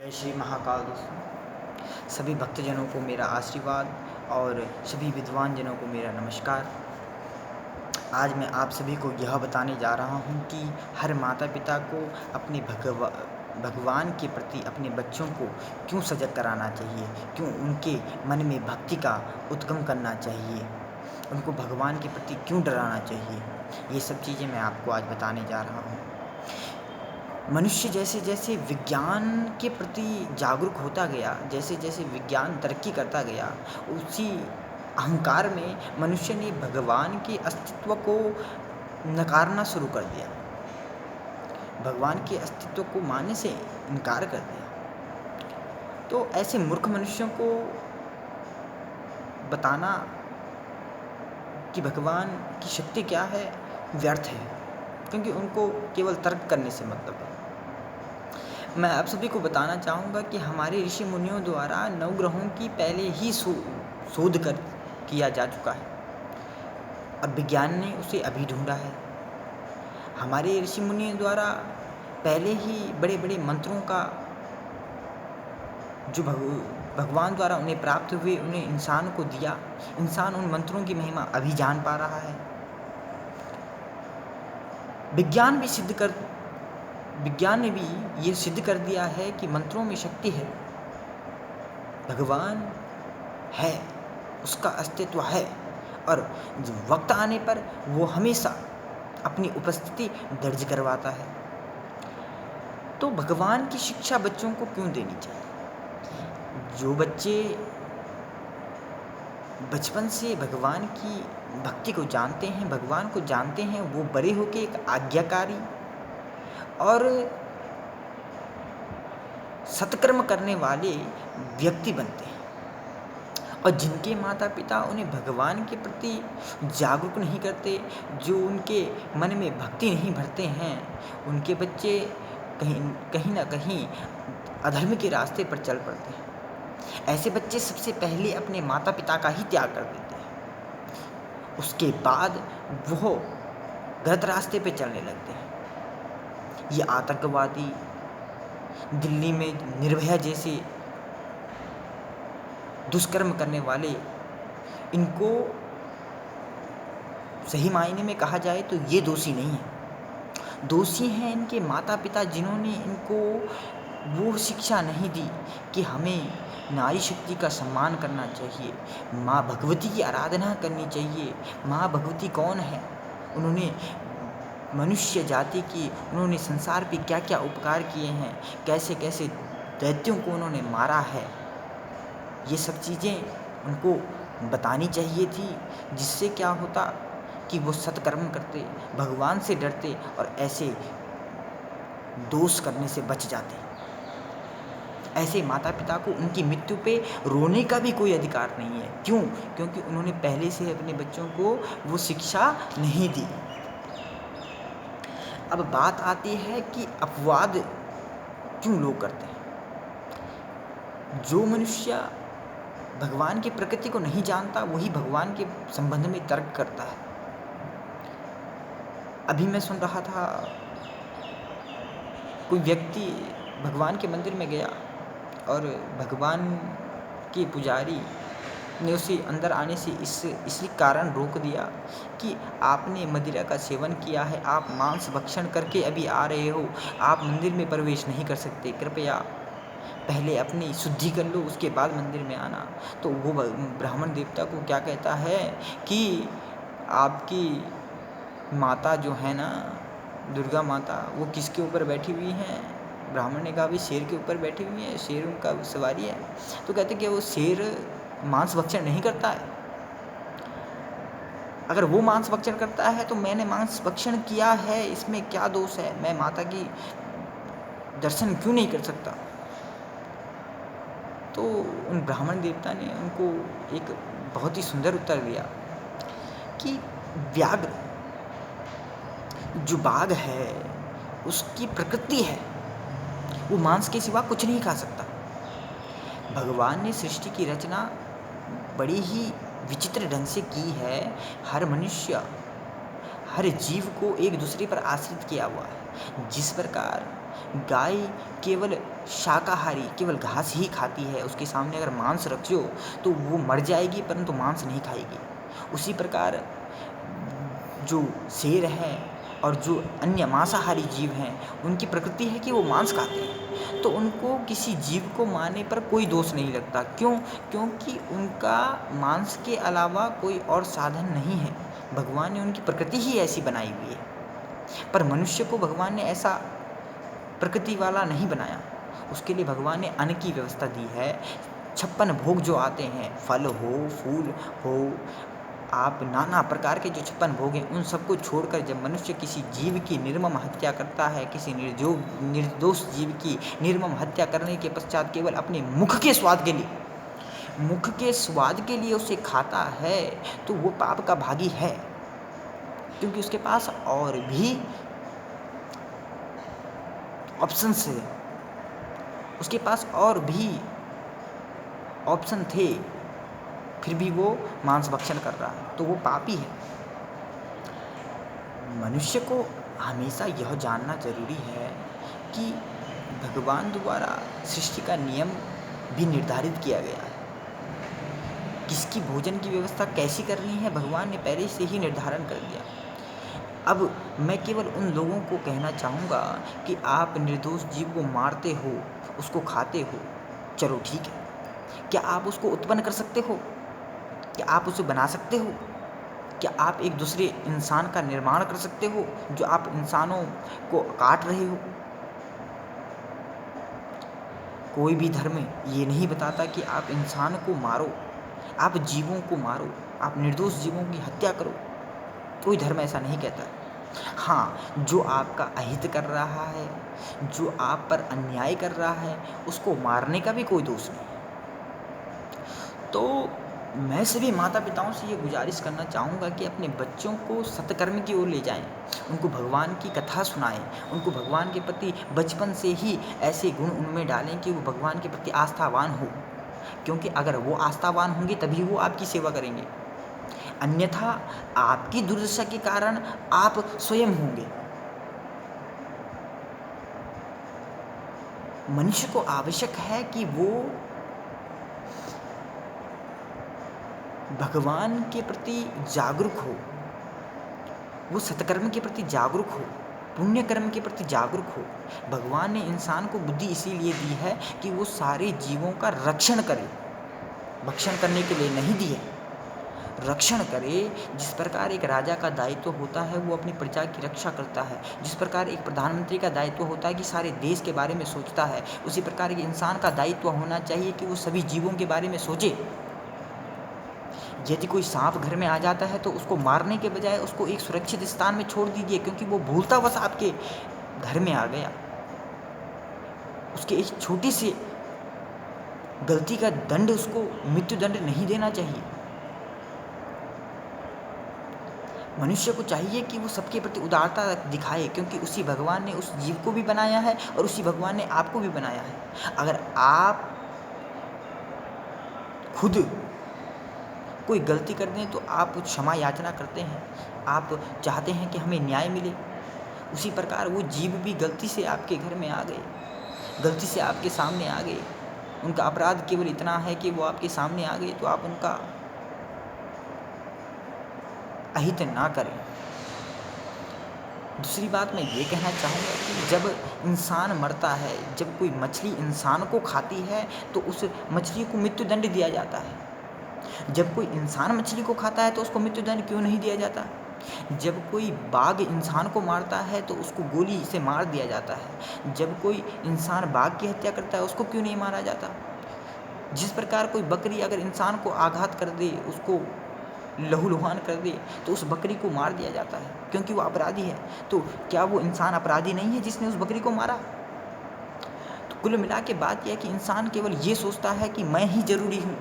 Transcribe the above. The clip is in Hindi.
जय श्री महाकाल दोस्तों। सभी भक्तजनों को मेरा आशीर्वाद और सभी विद्वान जनों को मेरा नमस्कार। आज मैं आप सभी को यह बताने जा रहा हूँ कि हर माता पिता को अपने भगवान के प्रति अपने बच्चों को क्यों सजग कराना चाहिए, क्यों उनके मन में भक्ति का उद्गम करना चाहिए, उनको भगवान के प्रति क्यों डराना चाहिए। ये सब चीज़ें मैं आपको आज बताने जा रहा हूँ। मनुष्य जैसे जैसे विज्ञान के प्रति जागरूक होता गया, जैसे जैसे विज्ञान तरक्की करता गया, उसी अहंकार में मनुष्य ने भगवान के अस्तित्व को नकारना शुरू कर दिया, भगवान के अस्तित्व को मानने से इनकार कर दिया। तो ऐसे मूर्ख मनुष्यों को बताना कि भगवान की शक्ति क्या है व्यर्थ है, क्योंकि उनको केवल तर्क करने से मतलब है। मैं आप सभी को बताना चाहूँगा कि हमारे ऋषि मुनियों द्वारा नवग्रहों की पहले ही शोध कर किया जा चुका है। अब विज्ञान ने उसे अभी ढूंढा है। हमारे ऋषि मुनियों द्वारा पहले ही बड़े बड़े मंत्रों का जो भगवान द्वारा उन्हें प्राप्त हुए, उन्हें इंसान को दिया। इंसान उन मंत्रों की महिमा अभी जान पा रहा है। विज्ञान ने भी ये सिद्ध कर दिया है कि मंत्रों में शक्ति है, भगवान है, उसका अस्तित्व है, और वक्त आने पर वो हमेशा अपनी उपस्थिति दर्ज करवाता है। तो भगवान की शिक्षा बच्चों को क्यों देनी चाहिए? जो बच्चे बचपन से भगवान की भक्ति को जानते हैं, भगवान को जानते हैं, वो बड़े होकर एक आज्ञाकारी और सत्कर्म करने वाले व्यक्ति बनते हैं। और जिनके माता पिता उन्हें भगवान के प्रति जागरूक नहीं करते, जो उनके मन में भक्ति नहीं भरते हैं, उनके बच्चे कहीं ना कहीं अधर्म के रास्ते पर चल पड़ते हैं। ऐसे बच्चे सबसे पहले अपने माता पिता का ही त्याग कर देते हैं, उसके बाद वो गलत रास्ते पे चलने लगते हैं। ये आतंकवादी, दिल्ली में निर्भया जैसे दुष्कर्म करने वाले, इनको सही मायने में कहा जाए तो ये दोषी नहीं है। दोषी हैं इनके माता पिता, जिन्होंने इनको वो शिक्षा नहीं दी कि हमें नारी शक्ति का सम्मान करना चाहिए, माँ भगवती की आराधना करनी चाहिए। माँ भगवती कौन है? उन्होंने मनुष्य जाति की, उन्होंने संसार पे क्या क्या उपकार किए हैं, कैसे कैसे दैत्यों को उन्होंने मारा है, ये सब चीज़ें उनको बतानी चाहिए थी, जिससे क्या होता कि वो सत्कर्म करते, भगवान से डरते और ऐसे दोष करने से बच जाते। ऐसे माता पिता को उनकी मृत्यु पे रोने का भी कोई अधिकार नहीं है। क्यों? क्योंकि उन्होंने पहले से अपने बच्चों को वो शिक्षा नहीं दी। अब बात आती है कि अपवाद क्यों लोग करते हैं। जो मनुष्य भगवान की प्रकृति को नहीं जानता, वही भगवान के संबंध में तर्क करता है। अभी मैं सुन रहा था, कोई व्यक्ति भगवान के मंदिर में गया और भगवान के पुजारी ने उसे अंदर आने से इसी कारण रोक दिया कि आपने मदिरा का सेवन किया है, आप मांस भक्षण करके अभी आ रहे हो, आप मंदिर में प्रवेश नहीं कर सकते, कृपया पहले अपनी शुद्धि कर लो, उसके बाद मंदिर में आना। तो वो ब्राह्मण देवता को क्या कहता है कि आपकी माता जो है ना, दुर्गा माता, वो किसके ऊपर बैठी हुई हैं? ब्राह्मण ने कहा, भाई शेर के ऊपर बैठी हुई है, शेर उनका सवारी है। तो कहते कि वो शेर मांस भक्षण नहीं करता है। अगर वो मांस भक्षण करता है तो मैंने मांस भक्षण किया है, इसमें क्या दोष है? मैं माता की दर्शन क्यों नहीं कर सकता? तो उन ब्राह्मण देवता ने उनको एक बहुत ही सुंदर उत्तर दिया कि व्याघ्र, जो बाघ है, उसकी प्रकृति है, वो मांस के सिवा कुछ नहीं खा सकता। भगवान ने सृष्टि की रचना बड़ी ही विचित्र ढंग से की है। हर मनुष्य, हर जीव को एक दूसरे पर आश्रित किया हुआ है। जिस प्रकार गाय केवल शाकाहारी, केवल घास ही खाती है। उसके सामने अगर मांस रखो तो वो मर जाएगी, परंतु मांस नहीं खाएगी। उसी प्रकार जो शेर है और जो अन्य मांसाहारी जीव हैं, उनकी प्रकृति है कि वो मांस खाते हैं, तो उनको किसी जीव को मारने पर कोई दोष नहीं लगता। क्यों? क्योंकि उनका मांस के अलावा कोई और साधन नहीं है। भगवान ने उनकी प्रकृति ही ऐसी बनाई हुई है। पर मनुष्य को भगवान ने ऐसा प्रकृति वाला नहीं बनाया। उसके लिए भगवान ने अन्न की व्यवस्था दी है। 56 भोग जो आते हैं, फल हो, फूल हो, आप नाना प्रकार के जो 56 भोग हैं, उन सबको छोड़कर जब मनुष्य किसी जीव की निर्मम हत्या करता है, किसी निर्दोष जीव की निर्मम हत्या करने के पश्चात केवल अपने मुख के स्वाद के लिए उसे खाता है, तो वो पाप का भागी है। क्योंकि उसके पास और भी ऑप्शंस है, उसके पास और भी ऑप्शन थे, फिर भी वो मांस भक्षण कर रहा है, तो वो पापी है। मनुष्य को हमेशा यह जानना जरूरी है कि भगवान द्वारा सृष्टि का नियम भी निर्धारित किया गया है। किसकी भोजन की व्यवस्था कैसी करनी है, भगवान ने पहले से ही निर्धारण कर दिया। अब मैं केवल उन लोगों को कहना चाहूँगा कि आप निर्दोष जीव को मारते हो, उसको खाते हो, चलो ठीक है। क्या आप उसको उत्पन्न कर सकते हो? क्या आप उसे बना सकते हो? क्या आप एक दूसरे इंसान का निर्माण कर सकते हो जो आप इंसानों को काट रहे हो? कोई भी धर्म ये नहीं बताता कि आप इंसान को मारो, आप जीवों को मारो, आप निर्दोष जीवों की हत्या करो। कोई धर्म ऐसा नहीं कहता। हाँ, जो आपका अहित कर रहा है, जो आप पर अन्याय कर रहा है, उसको मारने का भी कोई दोष नहीं। तो मैं सभी माता पिताओं से ये गुजारिश करना चाहूँगा कि अपने बच्चों को सत्कर्म की ओर ले जाएं, उनको भगवान की कथा सुनाएं, उनको भगवान के प्रति बचपन से ही ऐसे गुण उनमें डालें कि वो भगवान के प्रति आस्थावान हो। क्योंकि अगर वो आस्थावान होंगे तभी वो आपकी सेवा करेंगे, अन्यथा आपकी दुर्दशा के कारण आप स्वयं होंगे। मनुष्य को आवश्यक है कि वो भगवान के प्रति जागरूक हो, वो सत्कर्म के प्रति जागरूक हो, पुण्य कर्म के प्रति जागरूक हो। भगवान ने इंसान को बुद्धि इसीलिए दी है कि वो सारे जीवों का रक्षण करे, भक्षण करने के लिए नहीं दी है, रक्षण करे। जिस प्रकार एक राजा का दायित्व होता है वो अपनी प्रजा की रक्षा करता है, जिस प्रकार एक प्रधानमंत्री का दायित्व होता है कि सारे देश के बारे में सोचता है, उसी प्रकार एक इंसान का दायित्व होना चाहिए कि वो सभी जीवों के बारे में सोचे। यदि कोई सांप घर में आ जाता है तो उसको मारने के बजाय उसको एक सुरक्षित स्थान में छोड़ दीजिए, क्योंकि वो भूलतावश आपके घर में आ गया। उसके एक छोटी सी गलती का दंड, उसको मृत्यु दंड नहीं देना चाहिए। मनुष्य को चाहिए कि वो सबके प्रति उदारता दिखाए, क्योंकि उसी भगवान ने उस जीव को भी बनाया है और उसी भगवान ने आपको भी बनाया है। अगर आप खुद कोई गलती कर दें तो आप क्षमा याचना करते हैं, आप चाहते हैं कि हमें न्याय मिले। उसी प्रकार वो जीव भी गलती से आपके घर में आ गए, गलती से आपके सामने आ गए, उनका अपराध केवल इतना है कि वो आपके सामने आ गए, तो आप उनका अहित ना करें। दूसरी बात मैं ये कहना चाहूँगा कि जब इंसान मरता है, जब कोई मछली इंसान को खाती है तो उस मछली को मृत्यु दंड दिया जाता है। जब कोई इंसान मछली को खाता है तो उसको मृत्यु दंड क्यों नहीं दिया जाता? जब कोई बाघ इंसान को मारता है तो उसको गोली से मार दिया जाता है। जब कोई इंसान बाघ की हत्या करता है उसको क्यों नहीं मारा जाता? जिस प्रकार कोई बकरी अगर इंसान को आघात कर दे, उसको लहूलुहान कर दे, तो उस बकरी को मार दिया जाता है, क्योंकि वो अपराधी है। तो क्या वो इंसान अपराधी नहीं है जिसने उस बकरी को मारा? तो कुल मिला के बात यह है कि इंसान केवल ये सोचता है कि मैं ही जरूरी हूँ,